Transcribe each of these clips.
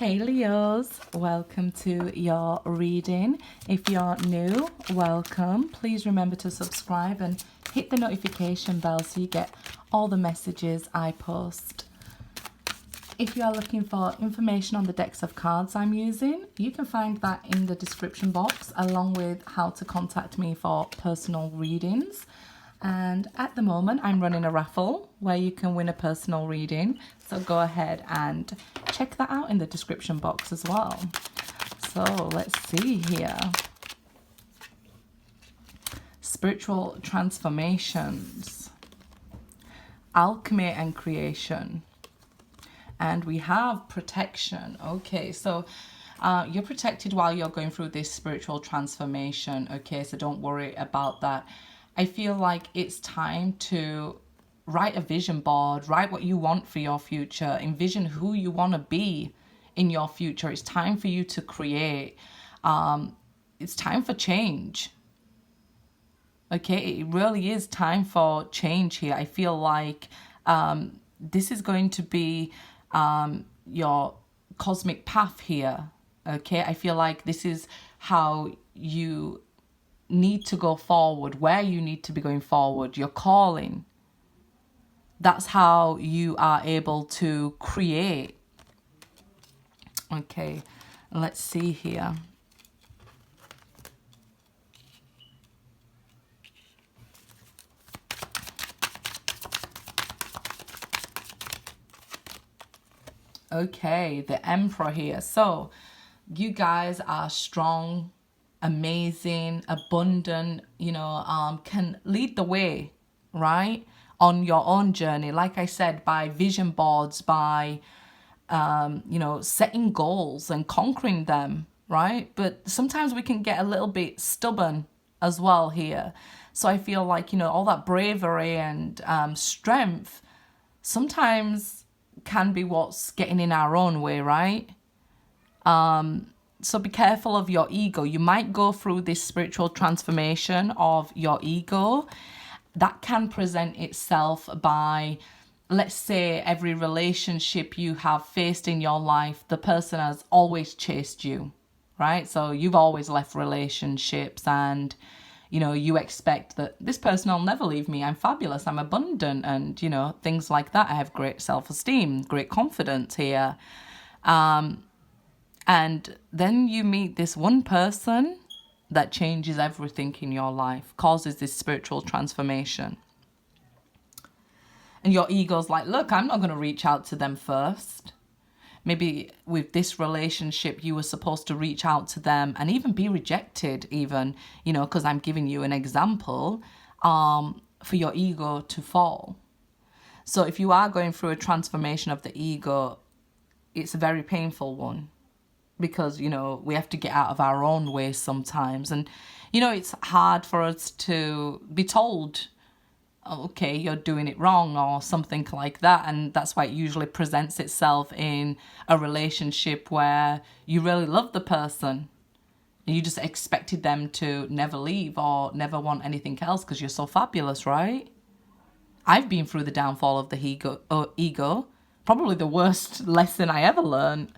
Hey Leos, welcome to your reading. If you're new, welcome. Please remember to subscribe and hit the notification bell so you get all the messages I post. If you are looking for information on the decks of cards I'm using, you can find that in the description box along with how to contact me for personal readings. And at the moment I'm running a raffle where you can win a personal reading, so go ahead and check that out in the description box as well. So let's see here. Spiritual transformations, alchemy and creation, and we have protection. Okay, so you're protected while you're going through this spiritual transformation. Okay, so don't worry about that. I feel like it's time to write a vision board, write what you want for your future, envision who you want to be in your future. It's time for you to create. It's time for change. Okay, it really is time for change here. I feel like this is going to be your cosmic path here. Okay, I feel like this is how you need to go forward, where you need to be going forward, your calling. That's how you are able to create. Okay, let's see here. Okay, the Emperor here. So you guys are strong, amazing, abundant, can lead the way, right, on your own journey. Like I said, by vision boards, by setting goals and conquering them, right? But sometimes we can get a little bit stubborn as well here. So I feel like, all that bravery and strength sometimes can be what's getting in our own way, right? So be careful of your ego. You might go through this spiritual transformation of your ego. That can present itself by, let's say, every relationship you have faced in your life, the person has always chased you, right? So you've always left relationships and, you expect that this person will never leave me. I'm fabulous. I'm abundant and, things like that. I have great self-esteem, great confidence here. And then you meet this one person that changes everything in your life, causes this spiritual transformation. And your ego's like, look, I'm not going to reach out to them first. Maybe with this relationship, you were supposed to reach out to them and even be rejected even, because I'm giving you an example, for your ego to fall. So if you are going through a transformation of the ego, it's a very painful one. Because, we have to get out of our own way sometimes. And, it's hard for us to be told, okay, you're doing it wrong or something like that. And that's why it usually presents itself in a relationship where you really love the person. And you just expected them to never leave or never want anything else because you're so fabulous, right? I've been through the downfall of the ego. Probably the worst lesson I ever learned.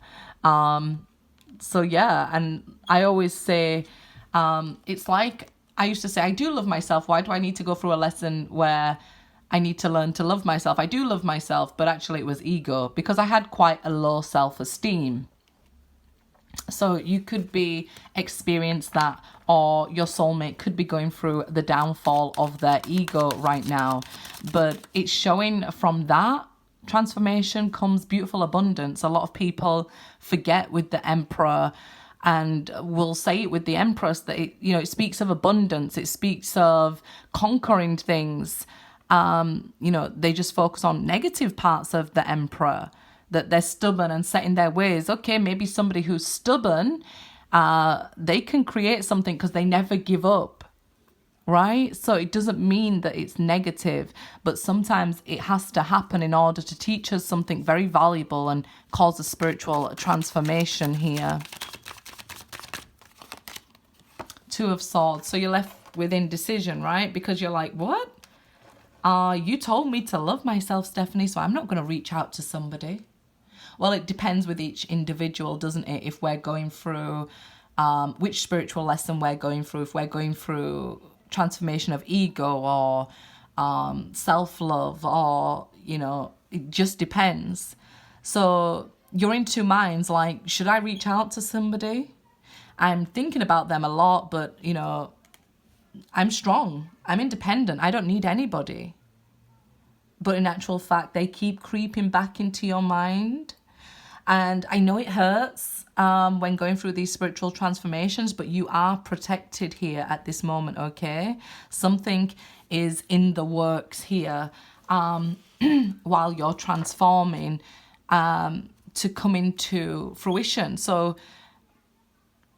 So yeah, and I always say, it's like, I used to say, I do love myself. Why do I need to go through a lesson where I need to learn to love myself? I do love myself, but actually it was ego because I had quite a low self-esteem. So you could be experience that, or your soulmate could be going through the downfall of their ego right now. But it's showing from that transformation comes beautiful abundance. A lot of people forget with the Emperor, and will say it with the Empress, that it speaks of abundance, it speaks of conquering things. They just focus on negative parts of the Emperor, that they're stubborn and set in their ways. Okay, maybe somebody who's stubborn, they can create something because they never give up. Right? So it doesn't mean that it's negative, but sometimes it has to happen in order to teach us something very valuable and cause a spiritual transformation here. Two of Swords. So you're left with indecision, right? Because you're like, what? You told me to love myself, Stephanie, so I'm not going to reach out to somebody. Well, it depends with each individual, doesn't it? If we're going through, which spiritual lesson we're going through, if we're going through transformation of ego or self-love, or, you know, it just depends. So you're in two minds, like, should I reach out to somebody? I'm thinking about them a lot, but, you know, I'm strong. I'm independent. I don't need anybody. But in actual fact, they keep creeping back into your mind. And I know it hurts when going through these spiritual transformations, but you are protected here at this moment, okay? Something is in the works here while you're transforming to come into fruition. So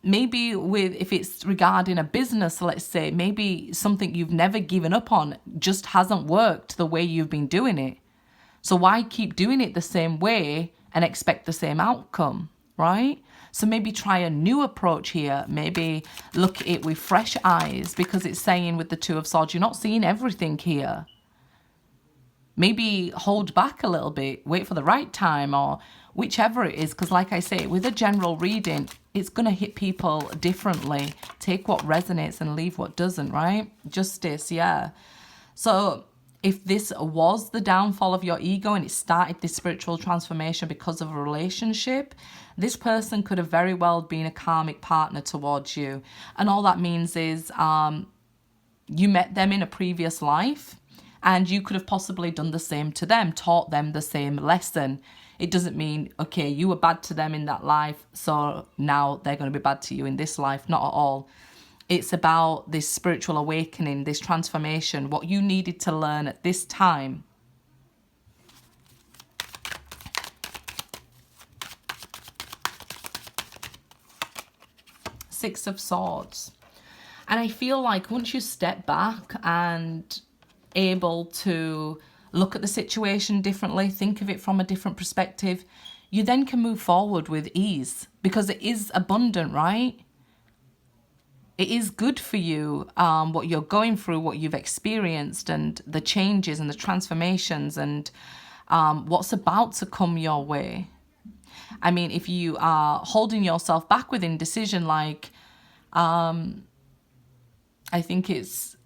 maybe if it's regarding a business, let's say, maybe something you've never given up on just hasn't worked the way you've been doing it. So why keep doing it the same way and expect the same outcome, right? So maybe try a new approach here. Maybe look at it with fresh eyes, because it's saying with the Two of Swords, you're not seeing everything here. Maybe hold back a little bit, wait for the right time, or whichever it is, because like I say, with a general reading, it's going to hit people differently. Take what resonates and leave what doesn't, right? Justice, yeah. So if this was the downfall of your ego and it started this spiritual transformation because of a relationship, this person could have very well been a karmic partner towards you. And all that means is you met them in a previous life, and you could have possibly done the same to them, taught them the same lesson. It doesn't mean, okay, you were bad to them in that life, so now they're going to be bad to you in this life. Not at all. It's about this spiritual awakening, this transformation, what you needed to learn at this time. Six of Swords. And I feel like once you step back and able to look at the situation differently, think of it from a different perspective, you then can move forward with ease, because it is abundant, right? It is good for you, what you're going through, what you've experienced, and the changes and the transformations, and what's about to come your way. I mean, if you are holding yourself back with indecision, like, I think it's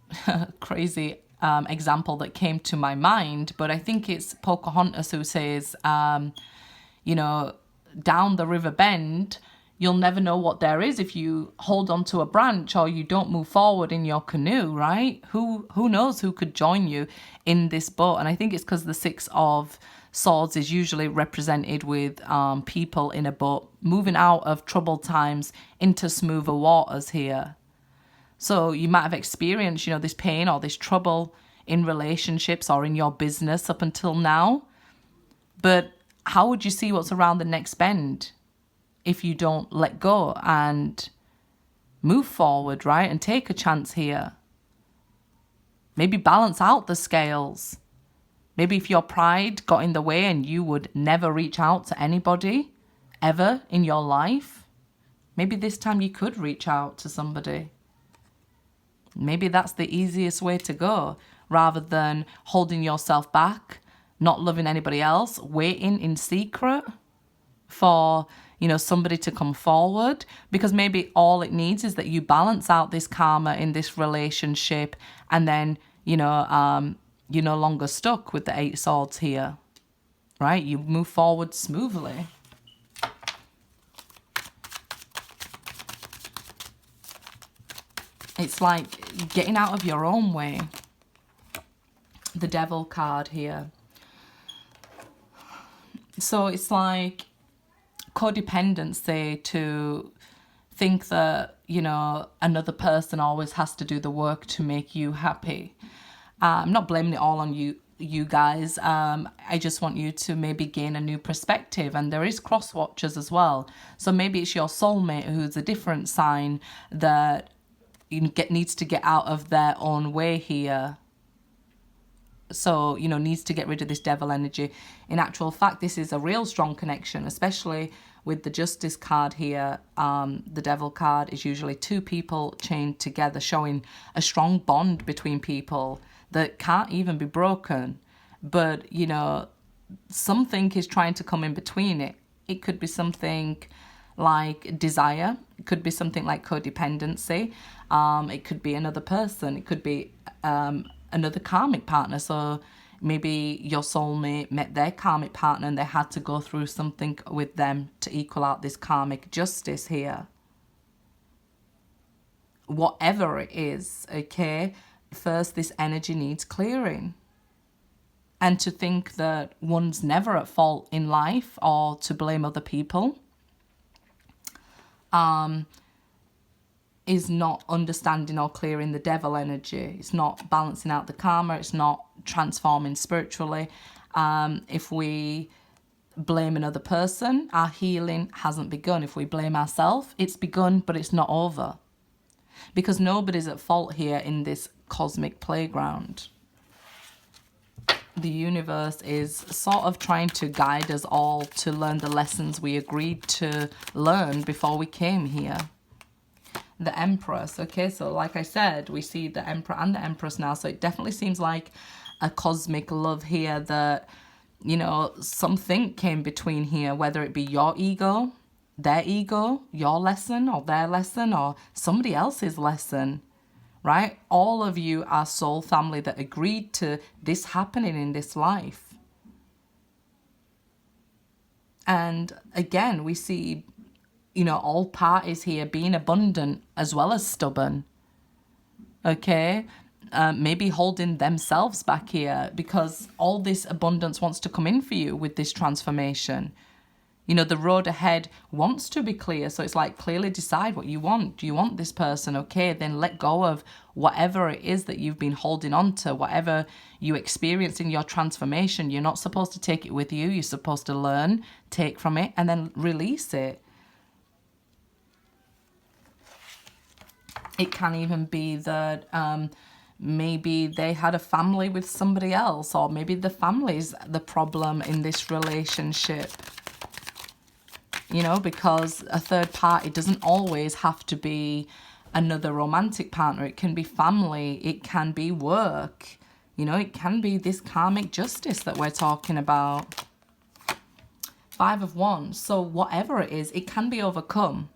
crazy example that came to my mind, but I think it's Pocahontas who says, you know, down the river bend, you'll never know what there is if you hold on to a branch or you don't move forward in your canoe, right? Who knows who could join you in this boat? And I think it's because the Six of Swords is usually represented with people in a boat moving out of troubled times into smoother waters here. So you might have experienced, you know, this pain or this trouble in relationships or in your business up until now. But how would you see what's around the next bend if you don't let go and move forward, right? And take a chance here. Maybe balance out the scales. Maybe if your pride got in the way and you would never reach out to anybody ever in your life, maybe this time you could reach out to somebody. Maybe that's the easiest way to go, rather than holding yourself back, not loving anybody else, waiting in secret for, you know, somebody to come forward. Because maybe all it needs is that you balance out this karma in this relationship, and then, you know, you're no longer stuck with the Eight Swords here, right? You move forward smoothly. It's like getting out of your own way. The Devil card here. So it's like codependency, to think that, you know, another person always has to do the work to make you happy. I'm not blaming it all on you guys. I just want you to maybe gain a new perspective. And there is cross watchers as well. So maybe it's your soulmate who's a different sign that needs to get out of their own way here. So, you know, needs to get rid of this devil energy. In actual fact, this is a real strong connection, especially with the Justice card here. The Devil card is usually two people chained together, showing a strong bond between people that can't even be broken. But, you know, something is trying to come in between it. It could be something like desire. It could be something like codependency. It could be another person. It could be another karmic partner. So maybe your soulmate met their karmic partner and they had to go through something with them to equal out this karmic justice here. Whatever it is, okay, first this energy needs clearing. And to think that one's never at fault in life or to blame other people is not understanding or clearing the devil energy. It's not balancing out the karma. It's not transforming spiritually. If we blame another person, our healing hasn't begun. If we blame ourselves, it's begun, but it's not over. Because nobody's at fault here in this cosmic playground. The universe is sort of trying to guide us all to learn the lessons we agreed to learn before we came here. The Empress, okay, so like I said, we see the Emperor and the Empress now, so it definitely seems like a cosmic love here that, you know, something came between here, whether it be your ego, their ego, your lesson or their lesson or somebody else's lesson. Right? All of you are soul family that agreed to this happening in this life. And again, we see, you know, all parties here being abundant as well as stubborn. Okay? Maybe holding themselves back here because all this abundance wants to come in for you with this transformation. You know, the road ahead wants to be clear. So it's like, clearly decide what you want. Do you want this person? Okay, then let go of whatever it is that you've been holding on to, whatever you experience in your transformation. You're not supposed to take it with you. You're supposed to learn, take from it, and then release it. It can even be that maybe they had a family with somebody else, or maybe the family's the problem in this relationship. You know, because a third party doesn't always have to be another romantic partner. It can be family. It can be work. You know, it can be this karmic justice that we're talking about. 5 of Wands. So whatever it is, it can be overcome.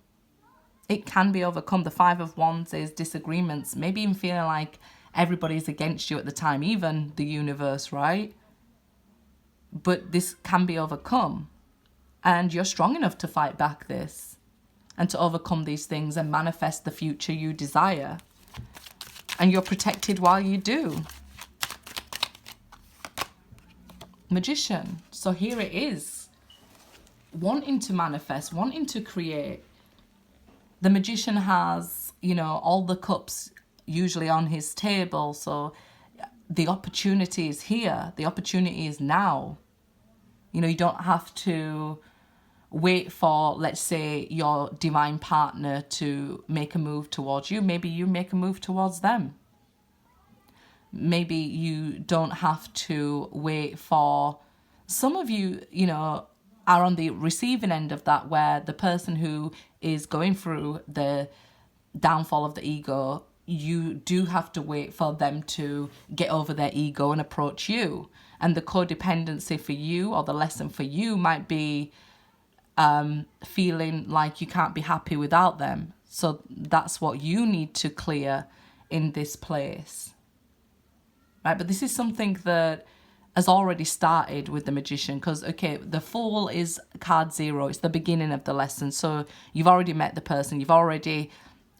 It can be overcome. The 5 of Wands is disagreements. Maybe even feeling like everybody's against you at the time, even the universe, right? But this can be overcome. And you're strong enough to fight back this and to overcome these things and manifest the future you desire. And you're protected while you do. Magician. So here it is. Wanting to manifest, wanting to create. The Magician has, you know, all the cups usually on his table. So the opportunity is here. The opportunity is now. You know, you don't have to wait for, let's say, your divine partner to make a move towards you. Maybe you make a move towards them. Maybe you don't have to wait for... Some of you, you know, are on the receiving end of that, where the person who is going through the downfall of the ego, you do have to wait for them to get over their ego and approach you. And the codependency for you, or the lesson for you, might be feeling like you can't be happy without them. So that's what you need to clear in this place. Right? But this is something that has already started with the Magician, because, okay, the Fool is card 0. It's the beginning of the lesson. So you've already met the person. You've already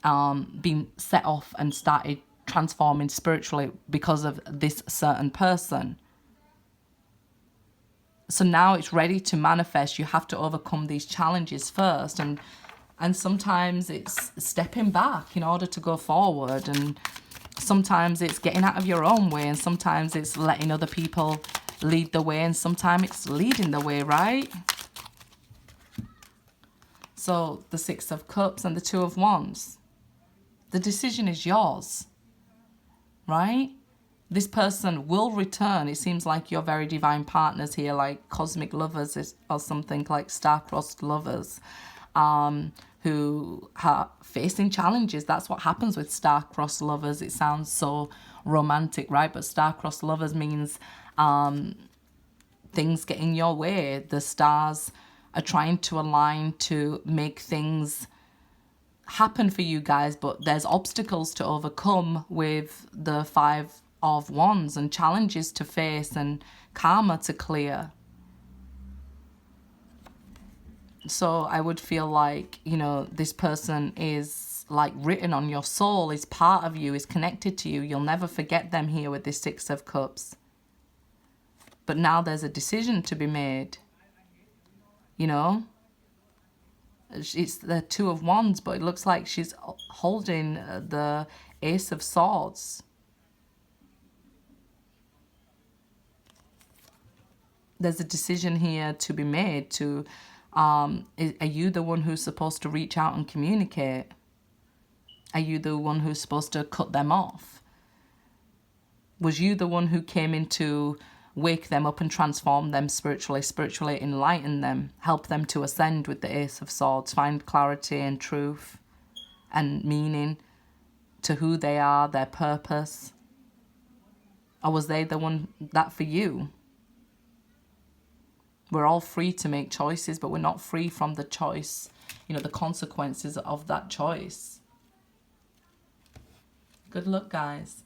been set off and started transforming spiritually because of this certain person. So now it's ready to manifest. You have to overcome these challenges first. And sometimes it's stepping back in order to go forward. And sometimes it's getting out of your own way. And sometimes it's letting other people lead the way. And sometimes it's leading the way, right? So the 6 of Cups and the 2 of Wands. The decision is yours, right? This person will return. It seems like you're very divine partners here, like cosmic lovers or something, like star-crossed lovers who are facing challenges. That's what happens with star-crossed lovers. It sounds so romantic, right? But star-crossed lovers means things get in your way. The stars are trying to align to make things happen for you guys, but there's obstacles to overcome with the Five of Wands and challenges to face and karma to clear. So I would feel like, you know, this person is like written on your soul, is part of you, is connected to you. You'll never forget them here with this Six of Cups. But now there's a decision to be made, you know. It's the Two of Wands, but it looks like she's holding the Ace of Swords. There's a decision here to be made to, are you the one who's supposed to reach out and communicate? Are you the one who's supposed to cut them off? Was you the one who came in to wake them up and transform them spiritually enlighten them, help them to ascend with the Ace of Swords, find clarity and truth and meaning to who they are, their purpose? Or was they the one that for you? We're all free to make choices, but we're not free from the choice, you know, the consequences of that choice. Good luck, guys.